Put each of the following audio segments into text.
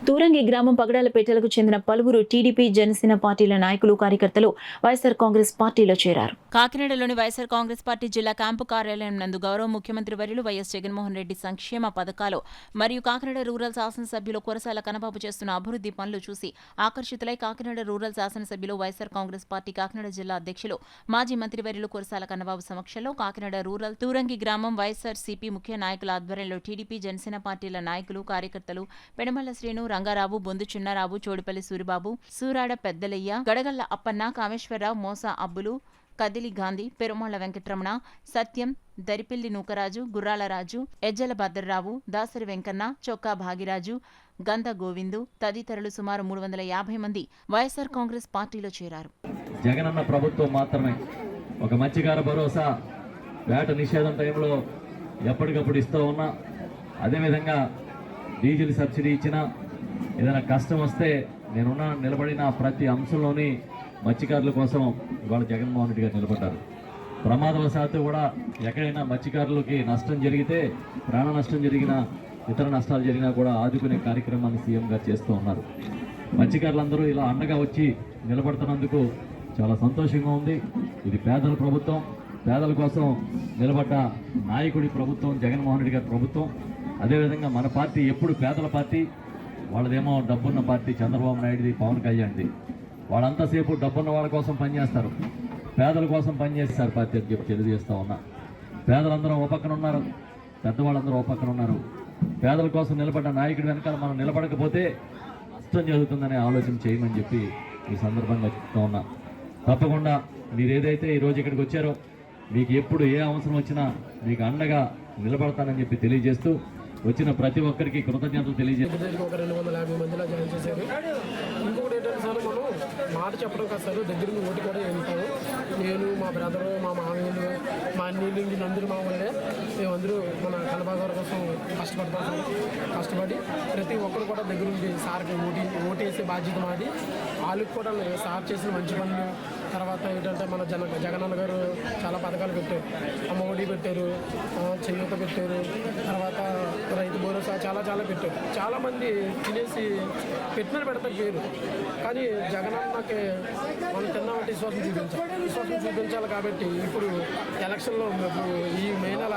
తూరంగి గ్రామం పగడాలపేటలకు చెందిన పలువురు టీడీపీ జనసేన పార్టీల నాయకులు కార్యకర్తలు వైఎస్సార్ కాంగ్రెస్ పార్టీలో చేరారు. కాకినాడలోని వైఎస్సార్ కాంగ్రెస్ పార్టీ జిల్లా క్యాంపు కార్యాలయం నందు గౌరవ ముఖ్యమంత్రి వర్యులు వైఎస్ జగన్మోహన్ రెడ్డి సంక్షేమ పథకాలు మరియు కాకినాడ రూరల్ శాసనసభ్యులు కురసాల కన్నబాబు చేస్తున్న అభివృద్ధి పనులు చూసి ఆకర్షితులై కాకినాడ రూరల్ శాసనసభ్యులు వైఎస్సార్ కాంగ్రెస్ పార్టీ కాకినాడ జిల్లా అధ్యక్షులు మాజీ మంత్రి వర్యులు కురసాల కన్నబాబు సమక్షంలో కాకినాడ రూరల్ తూరంగి గ్రామం వైఎస్సార్ సిపి ముఖ్య నాయకుల ఆధ్వర్యంలో టీడీపీ జనసేన పార్టీల నాయకులు కార్యకర్తలు పెడమల్ల శ్రీను రంగారావు బొందు చిన్నారావు చోడుపల్లి సూరిబాబు సూరాడ పెద్దలయ్య గడగల్ల అప్పన్న కామేశ్వరరావు మోసా అబ్బులు కదిలి గాంధీ పెరుమాళ్ల వెంకటరమణ సత్యం దరిపిల్లి నూకరాజు గుర్రాల రాజు ఎజ్జల భద్రరావు దాసరి వెంకన్న చొక్కా భాగిరాజు గంధ గోవిందు తదితరులు సుమారు 350 మంది వైఎస్సార్ కాంగ్రెస్ పార్టీలో చేరారు. జగనన్న ప్రభుత్వం మాత్రమే ఒక మత్స్యకార భరోసా వేట నిషేధం టైంలో ఎప్పటికప్పుడు ఇస్తూ ఉన్నా, అదేవిధంగా డీజిల్ సబ్సిడీ ఇచ్చిన ఏదైనా కష్టం వస్తే నేనున్నా నిలబడిన ప్రతి అంశంలోని మత్స్యకారుల కోసం ఇవాళ జగన్మోహన్ రెడ్డి గారు నిలబడ్డారు. ప్రమాదవశాత్తు కూడా ఎక్కడైనా మత్స్యకారులకి నష్టం జరిగితే, ప్రాణ నష్టం జరిగినా, ఇతర నష్టాలు జరిగినా కూడా ఆదుకునే కార్యక్రమాన్ని సీఎం గారు చేస్తూ ఉన్నారు. మత్స్యకారులందరూ ఇలా అండగా వచ్చి నిలబడుతున్నందుకు చాలా సంతోషంగా ఉంది. ఇది పేదల ప్రభుత్వం, పేదల కోసం నిలబడ్డ నాయకుడి ప్రభుత్వం జగన్మోహన్ రెడ్డి గారి ప్రభుత్వం. అదేవిధంగా మన పార్టీ ఎప్పుడు పేదల పార్టీ, వాళ్ళదేమో డబ్బున్న పార్టీ చంద్రబాబు నాయుడుది, పవన్ కళ్యాణ్ది. వాళ్ళంతసేపు డబ్బున్న వాళ్ళ కోసం పనిచేస్తారు, పేదల కోసం పనిచేస్తారు పార్టీ అని చెప్పి తెలియజేస్తూ ఉన్నా. పేదలందరూ ఓ పక్కన ఉన్నారు, పెద్దవాళ్ళందరూ ఓ పక్కన ఉన్నారు. పేదల కోసం నిలబడ్డ నాయకుడి వెనకాల మనం నిలబడకపోతే నష్టం జరుగుతుందనే ఆలోచన చేయమని చెప్పి ఈ సందర్భంగా చెప్తూ ఉన్నా. తప్పకుండా మీరు ఏదైతే ఈరోజు ఇక్కడికి వచ్చారో మీకు ఎప్పుడు ఏ అవసరం వచ్చినా మీకు అండగా నిలబడతానని చెప్పి తెలియజేస్తూ వచ్చిన ప్రతి ఒక్కరికి కృతజ్ఞతలు తెలియజేస్తారు. ఒక 250 మందిలో జాయిన్ చేశారు. ఇంకొకటి ఏంటంటే సార్, మనం మాట చెప్పడం కాదు సార్, దగ్గరికి ఓటు కూడా వెళ్తాము. నేను, మా బ్రదరు, మా మామయ్యలు, మా అన్నీళ్ళు, వీళ్ళందరూ మా వాళ్ళే. మేమందరూ మన కన్నబాబు గారి కోసం కష్టపడి ప్రతి ఒక్కరు కూడా దగ్గరుండి సార్కి ఓటేసే బాధ్యత మాది. వాళ్ళకి కూడా సార్ చేసిన మంచి పనులు, తర్వాత ఏంటంటే మన జగనన్న గారు చాలా పథకాలు పెట్టారు. అమ్మఒడి పెట్టారు, చేయూత పెట్టారు, తర్వాత రైతు భరోసా చాలా పెట్టారు. చాలామంది తినేసి పెడతారు పేరు, కానీ జగనన్నకి మనం తిన్నామంటే విశ్వాసం చూపించాలి. కాబట్టి ఇప్పుడు ఎలక్షన్లో ఈ మే నెల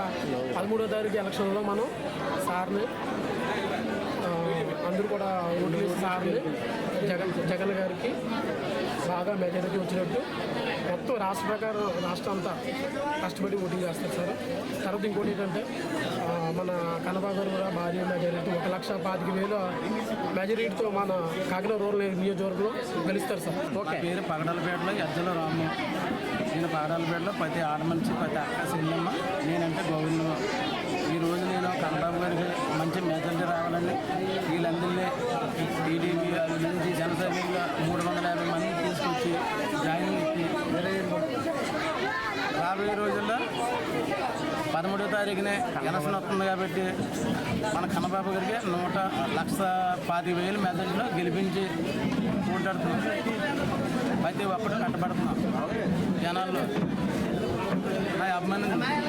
13వ తారీఖు ఎలక్షన్లో మనం సార్ని అందరూ కూడా ఓట్లు వేసి సార్ని జగన్ గారికి బాగా మెజారిటీ వచ్చినట్టు మొత్తం రాష్ట్రం అంతా కష్టపడి ఓటింగ్ చేస్తారు సార్. తర్వాత ఇంకోటి ఏంటంటే మన కన్నబాబు గారు కూడా భారీ మెజారిటీ 1,25,000 మెజారిటీతో మన కాకినాడ రూరల్ నియోజకవర్గంలో గెలుస్తారు సార్. ఓకే. పేరు పగడాలపేటలో ఎజ్జల రాము. నేను పగడాలపేటలో ప్రతి ఆడమనిషి, ప్రతి అక్క చెల్లెమ్మ, నేనంటే గోవిందం. ఈరోజు నేను కన్నబాబు గారికి మంచి మెజారిటీ రావాలని వీళ్ళందరినీ టీడీపీ నుంచి జనసభ్యులుగా 350 మంది తీసుకొచ్చి జాయిన్ ఇచ్చి రాబోయే రోజుల్లో 13వ తారీఖునే ఎలక్షన్ వస్తుంది కాబట్టి మన కన్నబాబు గారికి 1,25,000 మెజారిటీలో గెలిపించి ఓటాడుతున్నాం. ప్రతి ఒక్కరు కట్టబడుతున్నాం జనాల్లో నా అభిమానం.